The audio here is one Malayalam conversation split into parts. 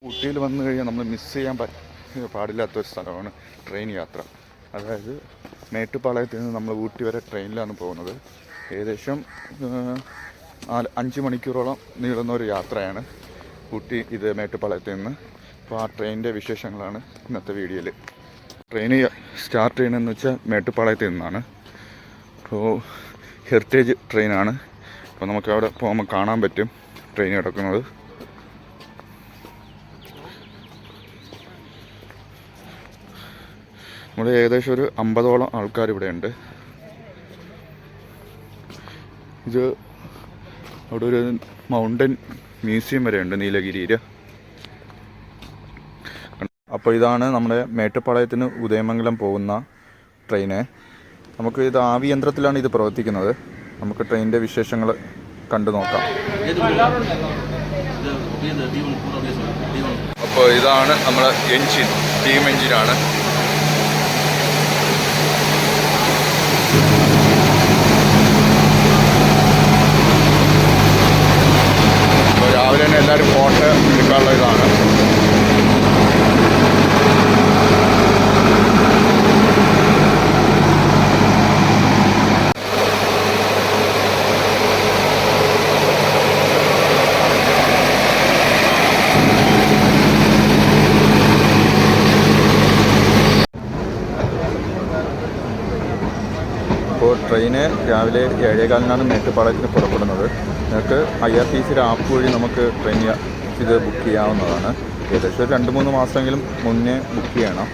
ഊട്ടിയിൽ വന്നു കഴിഞ്ഞാൽ നമ്മൾ മിസ് ചെയ്യാൻ പാടില്ലാത്തൊരു സ്ഥലമാണ് ട്രെയിൻ യാത്ര. അതായത് മേട്ടുപ്പാളയത്തിൽ നിന്ന് നമ്മൾ ഊട്ടി വരെ ട്രെയിനിലാണ് പോകുന്നത്. ഏകദേശം 5 മണിക്കൂറോളം നീളുന്ന ഒരു യാത്രയാണ് ഊട്ടി മേട്ടുപ്പാളയത്തിൽ നിന്ന്. അപ്പോൾ ആ ട്രെയിനിൻ്റെ വിശേഷങ്ങളാണ് ഇന്നത്തെ വീഡിയോയിൽ. ട്രെയിൻ സ്റ്റാർട്ട് ചെയ്യണമെന്ന് വെച്ചാൽ മേട്ടുപ്പാളയത്തിൽ നിന്നാണ്. അപ്പോൾ ഹെറിറ്റേജ് ട്രെയിനാണ്. അപ്പോൾ നമുക്ക് അവിടെ പോകുമ്പോൾ കാണാൻ പറ്റും ട്രെയിൻ കിടക്കുന്നത്. നമ്മൾ ഏകദേശം ഒരു 50ഓളം ആൾക്കാർ ഇവിടെ ഉണ്ട്. ഇത് അവിടെ ഒരു മൗണ്ടൻ മ്യൂസിയം വരെ ഉണ്ട് നീലഗിരിയിൽ. അപ്പോൾ ഇതാണ് നമ്മുടെ മേട്ടുപ്പാളയത്തിന് ഉദയമംഗലം പോകുന്ന ട്രെയിന്. നമുക്ക് ഇത് ആവി യന്ത്രത്തിലാണ് ഇത് പ്രവർത്തിക്കുന്നത്. നമുക്ക് ട്രെയിനിൻ്റെ വിശേഷങ്ങൾ കണ്ടു നോക്കാം. അപ്പോൾ ഇതാണ് നമ്മുടെ എൻജിൻ, സ്റ്റീം എൻജിനാണ്. അപ്പോൾ രാവിലെ തന്നെ എല്ലാവരും ഫോട്ടോ എടുക്കാനുള്ള ഇതാണ്. അപ്പോൾ ട്രെയിന് രാവിലെ 7:15 മേട്ടുപ്പാളയത്തിന് പുറപ്പെടുന്നത്. നിങ്ങൾക്ക് ഐആർടിസിയുടെ ആപ്പ് വഴി നമുക്ക് ട്രെയിൻ ഇത് ബുക്ക് ചെയ്യാവുന്നതാണ്. ഏകദേശം ഒരു 2-3 മാസമെങ്കിലും മുന്നേ ബുക്ക് ചെയ്യണം.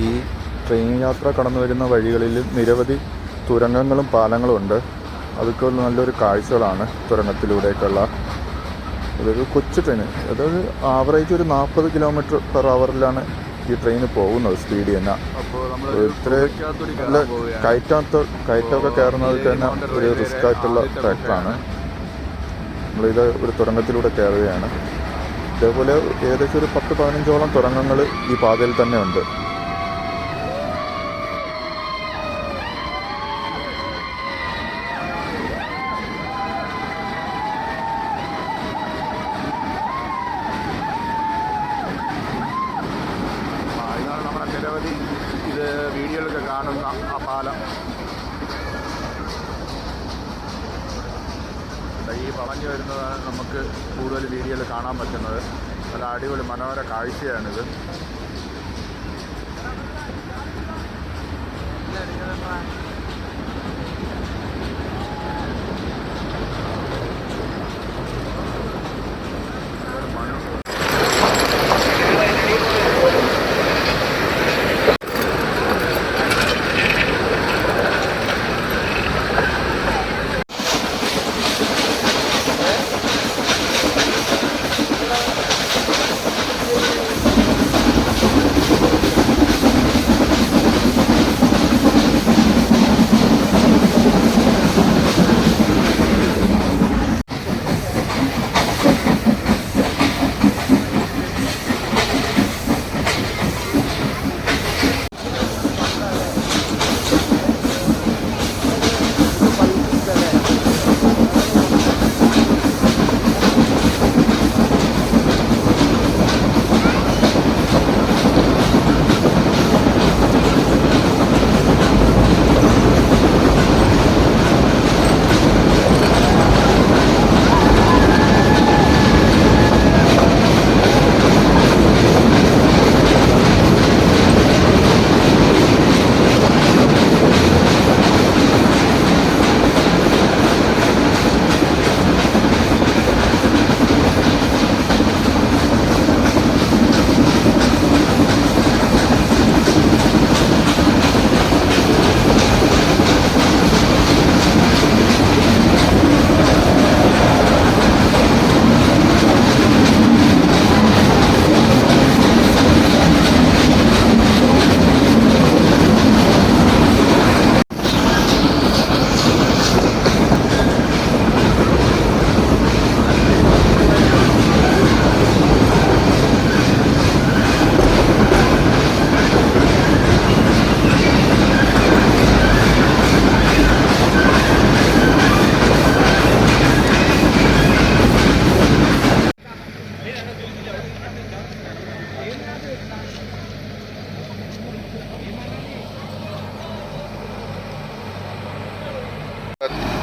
ഈ ട്രെയിൻ യാത്ര കടന്നു വരുന്ന വഴികളിൽ നിരവധി തുരങ്കങ്ങളും പാലങ്ങളും ഉണ്ട്. അതൊക്കെ നല്ലൊരു കാഴ്ചകളാണ് തുരങ്കത്തിലൂടെയൊക്കെയുള്ള. ഇതൊരു കൊച്ചു ട്രെയിൻ, അതായത് ആവറേജ് ഒരു 40 km/h ഈ ട്രെയിൻ പോകുന്നത് സ്പീഡ് തന്നെ. ഇത്ര നല്ല കയറ്റമൊക്കെ കയറുന്നതൊക്കെ തന്നെ ഒരു റിസ്ക് ആയിട്ടുള്ള ട്രാക്കാണ്. നമ്മളിത് ഒരു തുരങ്കത്തിലൂടെ കയറുകയാണ്. ഇതേപോലെ ഏകദേശം ഒരു 10-15ഓളം തുരങ്കങ്ങൾ ഈ പാതയിൽ തന്നെ ഉണ്ട്. നിരവധി ഇത് വീഡിയോയിലൊക്കെ കാണുന്ന ആ പാലം. ഈ വളഞ്ഞു വരുന്നതാണ് നമുക്ക് കൂടുതൽ വീഡിയോയിൽ കാണാൻ പറ്റുന്നത്. നല്ല അടിപൊളി മനോഹര കാഴ്ചയാണിത്.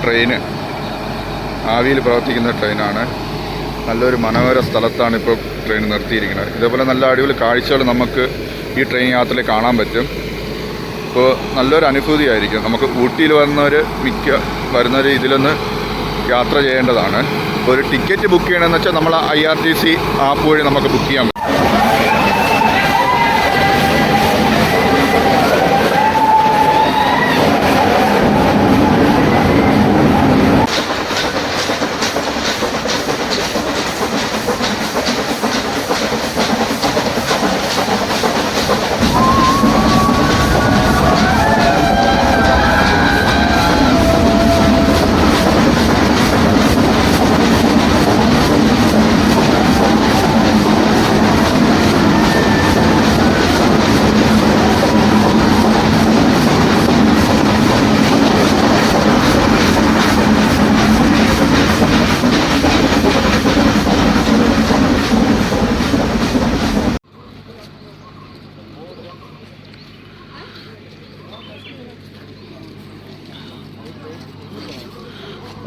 ട്രെയിന് ആവിയിൽ പ്രവർത്തിക്കുന്ന ട്രെയിനാണ്. നല്ലൊരു മനോഹര സ്ഥലത്താണ് ഇപ്പോൾ ട്രെയിൻ നിർത്തിയിരിക്കുന്നത്. ഇതേപോലെ നല്ല അടിപൊളി കാഴ്ചകൾ നമുക്ക് ഈ ട്രെയിൻ യാത്രയിൽ കാണാൻ പറ്റും. ഇപ്പോൾ നല്ലൊരു അനുഭൂതിയായിരിക്കും. നമുക്ക് ഊട്ടിയിൽ വരുന്നവർ ഇതിലൊന്ന് യാത്ര ചെയ്യേണ്ടതാണ്. ഇപ്പോൾ ഒരു ടിക്കറ്റ് ബുക്ക് ചെയ്യണമെന്ന് വെച്ചാൽ നമ്മൾ IRTC ആപ്പ് വഴി നമുക്ക് ബുക്ക് ചെയ്യാൻ പറ്റും.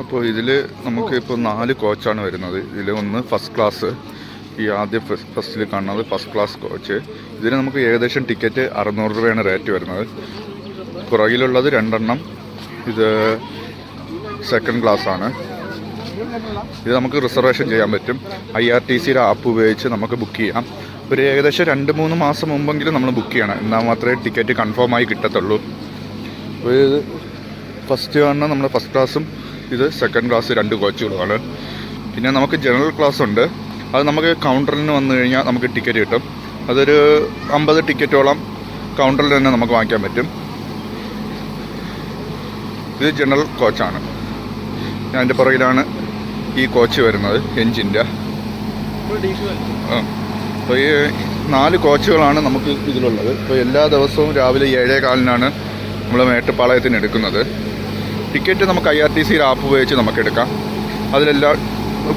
അപ്പോൾ ഇതിൽ നമുക്കിപ്പോൾ 4 കോച്ചാണ് വരുന്നത്. ഇതിൽ ഒന്ന് ഫസ്റ്റ് ക്ലാസ്, ഈ ആദ്യം ഫസ്റ്റിൽ കാണുന്നത് ഫസ്റ്റ് ക്ലാസ് കോച്ച്. ഇതിന് നമുക്ക് ഏകദേശം ടിക്കറ്റ് 600 രൂപയാണ് റേറ്റ് വരുന്നത്. പുറകിലുള്ളത് 2 എണ്ണം, ഇത് സെക്കൻഡ് ക്ലാസ്സാണ്. ഇത് നമുക്ക് റിസർവേഷൻ ചെയ്യാൻ പറ്റും. IRTCയുടെ ആപ്പ് ഉപയോഗിച്ച് നമുക്ക് ബുക്ക് ചെയ്യാം. ഒരു ഏകദേശം 2-3 മാസം മുമ്പെങ്കിലും നമ്മൾ ബുക്ക് ചെയ്യണം, എന്നാൽ മാത്രമേ ടിക്കറ്റ് കൺഫേമായി കിട്ടത്തുള്ളൂ. അപ്പോൾ ഇത് ഫസ്റ്റ് കാണുന്ന നമ്മുടെ ഫസ്റ്റ് ക്ലാസ്സും ഇത് സെക്കൻഡ് ക്ലാസ് 2 കോച്ചുകളുമാണ്. പിന്നെ നമുക്ക് ജനറൽ ക്ലാസ് ഉണ്ട്. അത് നമുക്ക് കൗണ്ടറിൽ വന്നു കഴിഞ്ഞാൽ നമുക്ക് ടിക്കറ്റ് കിട്ടും. അതൊരു 50 ടിക്കറ്റോളം കൗണ്ടറിൽ തന്നെ നമുക്ക് വാങ്ങിക്കാൻ പറ്റും. ഇത് ജനറൽ കോച്ചാണ്. അതിൻ്റെ പുറകിലാണ് ഈ കോച്ച് വരുന്നത്, എൻജിൻ്റെ. അപ്പോൾ ഈ 4 കോച്ചുകളാണ് നമുക്ക് ഇതിലുള്ളത്. ഇപ്പോൾ എല്ലാ ദിവസവും രാവിലെ 7:15 നമ്മൾ മേട്ടുപ്പാളയത്തിന് എടുക്കുന്നത്. ടിക്കറ്റ് നമുക്ക് IRTCയുടെ ആപ്പ് ഉപയോഗിച്ച് നമുക്ക് എടുക്കാം. അതിലെല്ലാം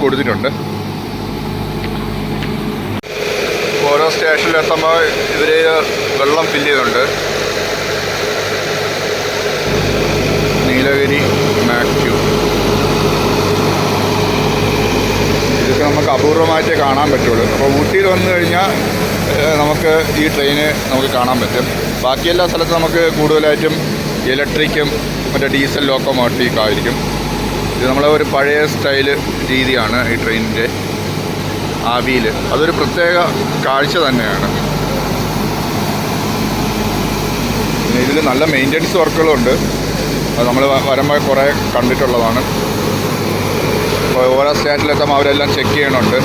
കൊടുത്തിട്ടുണ്ട്. ഓരോ സ്റ്റേഷനിലെത്തുമ്പോൾ ഇവർ വെള്ളം ഫില്ല് ചെയ്യുന്നുണ്ട്. നീലഗിരി മാക്യു ഇതൊക്കെ നമുക്ക് അപൂർവമായിട്ടേ കാണാൻ പറ്റുള്ളൂ. അപ്പോൾ ഊട്ടിയിൽ വന്നു കഴിഞ്ഞാൽ നമുക്ക് ഈ ട്രെയിന് നമുക്ക് കാണാൻ പറ്റും. ബാക്കി എല്ലാ സ്ഥലത്തും നമുക്ക് കൂടുതലായിട്ടും ഇലക്ട്രിക്കും മറ്റേ ഡീസൽ ലോക്കോമോട്ടീവ് ആയിരിക്കും. ഇത് നമ്മളെ ഒരു പഴയ സ്റ്റൈല് രീതിയാണ് ഈ ട്രെയിനിൻ്റെ ആവിയിൽ. അതൊരു പ്രത്യേക കാഴ്ച തന്നെയാണ്. ഇതിൽ നല്ല മെയിൻ്റനൻസ് വർക്കുകളുണ്ട്. അത് നമ്മൾ വരുമ്പോൾ കുറേ കണ്ടിട്ടുള്ളതാണ്. അപ്പോൾ ഓരോ സ്റ്റേഷനിലെത്തുമ്പോൾ അവരെല്ലാം ചെക്ക് ചെയ്യണുണ്ട്.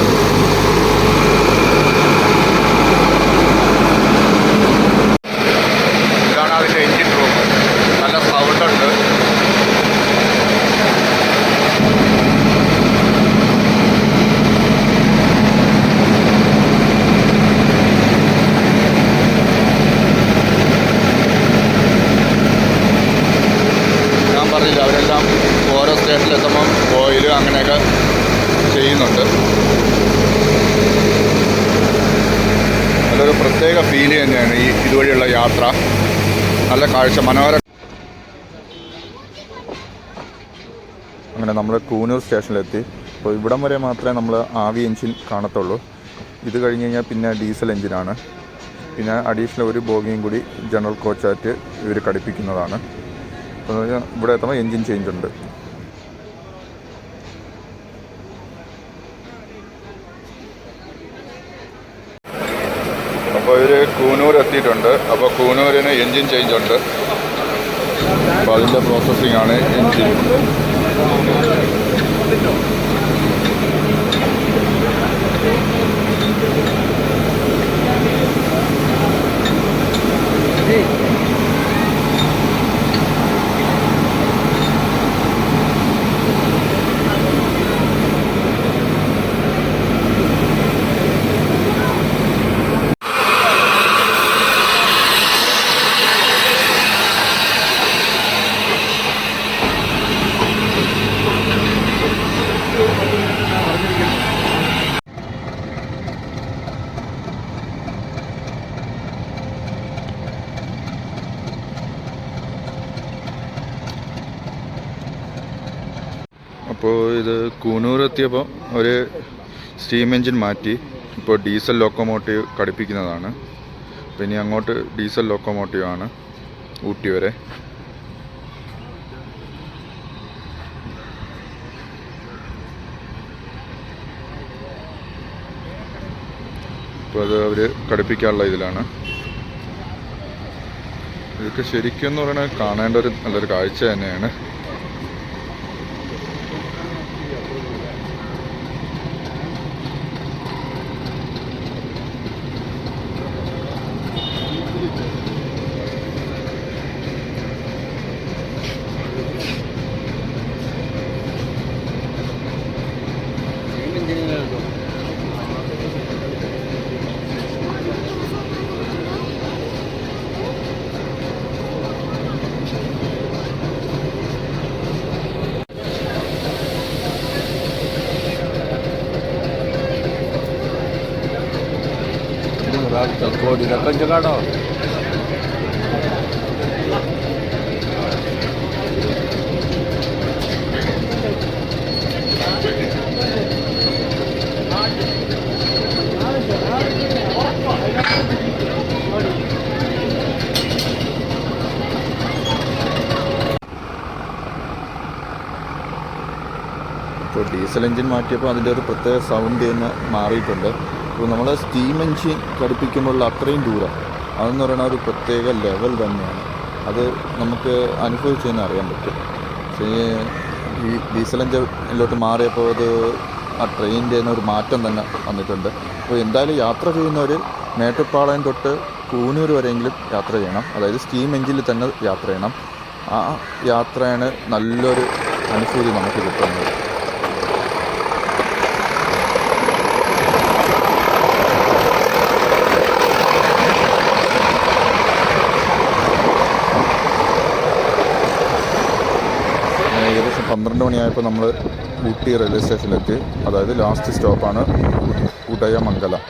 ഇതാണ് അതിൻ്റെ എൻജിൻ റൂം. നല്ല സൗണ്ടുണ്ട്. ഞാൻ പറഞ്ഞില്ല, അവരെല്ലാം ഓരോ സ്റ്റേഷനിലെത്തുമ്പം ഓയിൽ അങ്ങനെയൊക്കെ ചെയ്യുന്നുണ്ട്. അതൊരു പ്രത്യേക ഫീൽ തന്നെയാണ് ഈ ഇതുവഴിയുള്ള യാത്ര. നല്ല കാഴ്ച, മനോഹര. അങ്ങനെ നമ്മൾ കൂനൂർ സ്റ്റേഷനിലെത്തി. അപ്പോൾ ഇവിടം വരെ മാത്രമേ നമ്മൾ ആവി എൻജിൻ കാണത്തുള്ളൂ. ഇത് കഴിഞ്ഞ് കഴിഞ്ഞാൽ പിന്നെ ഡീസൽ എൻജിനാണ്. പിന്നെ അഡീഷണൽ ഒരു ബോഗിയും കൂടി ജനറൽ കോച്ചായിട്ട് ഇവർ ഘടിപ്പിക്കുന്നതാണ്. അപ്പോൾ ഇവിടെ എത്തുമ്പോൾ എൻജിൻ ചേഞ്ച് ഉണ്ട്. അപ്പോൾ ഇവർ കൂനൂർ എത്തിയിട്ടുണ്ട്. അപ്പോൾ കൂനൂരിന് എൻജിൻ ചേഞ്ച് ഉണ്ട്. അപ്പോൾ അതിൻ്റെ പ്രോസസ്സിംഗ് ആണ് എൻജിൻ. ഇത് കൂനൂർ എത്തിയപ്പോൾ ഒരു സ്റ്റീം എൻജിൻ മാറ്റി ഇപ്പോൾ ഡീസൽ ലോക്കോമോട്ടീവ് ഘടിപ്പിക്കുന്നതാണ്. അപ്പോൾ ഇനി അങ്ങോട്ട് ഡീസൽ ലോക്കോമോട്ടീവ് ആണ് ഊട്ടി വരെ. അപ്പോൾ അത് അവർ ഘടിപ്പിക്കാനുള്ള ഇതിലാണ്. ഇതൊക്കെ ശരിക്കും എന്ന് പറയുന്നത് കാണേണ്ട ഒരു നല്ലൊരു കാഴ്ച തന്നെയാണ്. Kodi na kanya ka na. ഇപ്പോൾ ഡീസൽ എൻജിൻ മാറ്റിയപ്പോൾ അതിൻ്റെ ഒരു പ്രത്യേക സൗണ്ട് തന്നെ മാറിയിട്ടുണ്ട്. അപ്പോൾ നമ്മൾ സ്റ്റീം എൻജിൻ ഘടിപ്പിക്കുമ്പോഴുള്ള അത്രയും ദൂരം അതെന്ന് പറയുന്ന ഒരു പ്രത്യേക ലെവൽ തന്നെയാണ്. അത് നമുക്ക് അനുഭവിച്ച് തന്നെ അറിയാൻ പറ്റും. പക്ഷേ ഈ ഡീസൽ എൻജിനിലോട്ട് മാറിയപ്പോൾ അത് ആ ട്രെയിനിൻ്റെ തന്നെ ഒരു മാറ്റം തന്നെ വന്നിട്ടുണ്ട്. അപ്പോൾ എന്തായാലും യാത്ര ചെയ്യുന്നവർ മേട്ടുപ്പാളയം തൊട്ട് കൂനൂർ വരെയെങ്കിലും യാത്ര ചെയ്യണം. അതായത് സ്റ്റീം എൻജിനിൽ തന്നെ യാത്ര ചെയ്യണം. ആ യാത്രയാണ് നല്ലൊരു അനുഭൂതി നമുക്ക് കിട്ടുന്നത്. ഏകദേശം 12 മണിയായപ്പോൾ നമ്മൾ ഊട്ടി റെയിൽവേ സ്റ്റേഷനിലെത്തി. അതായത് ലാസ്റ്റ് സ്റ്റോപ്പാണ് ഉദയമംഗലം.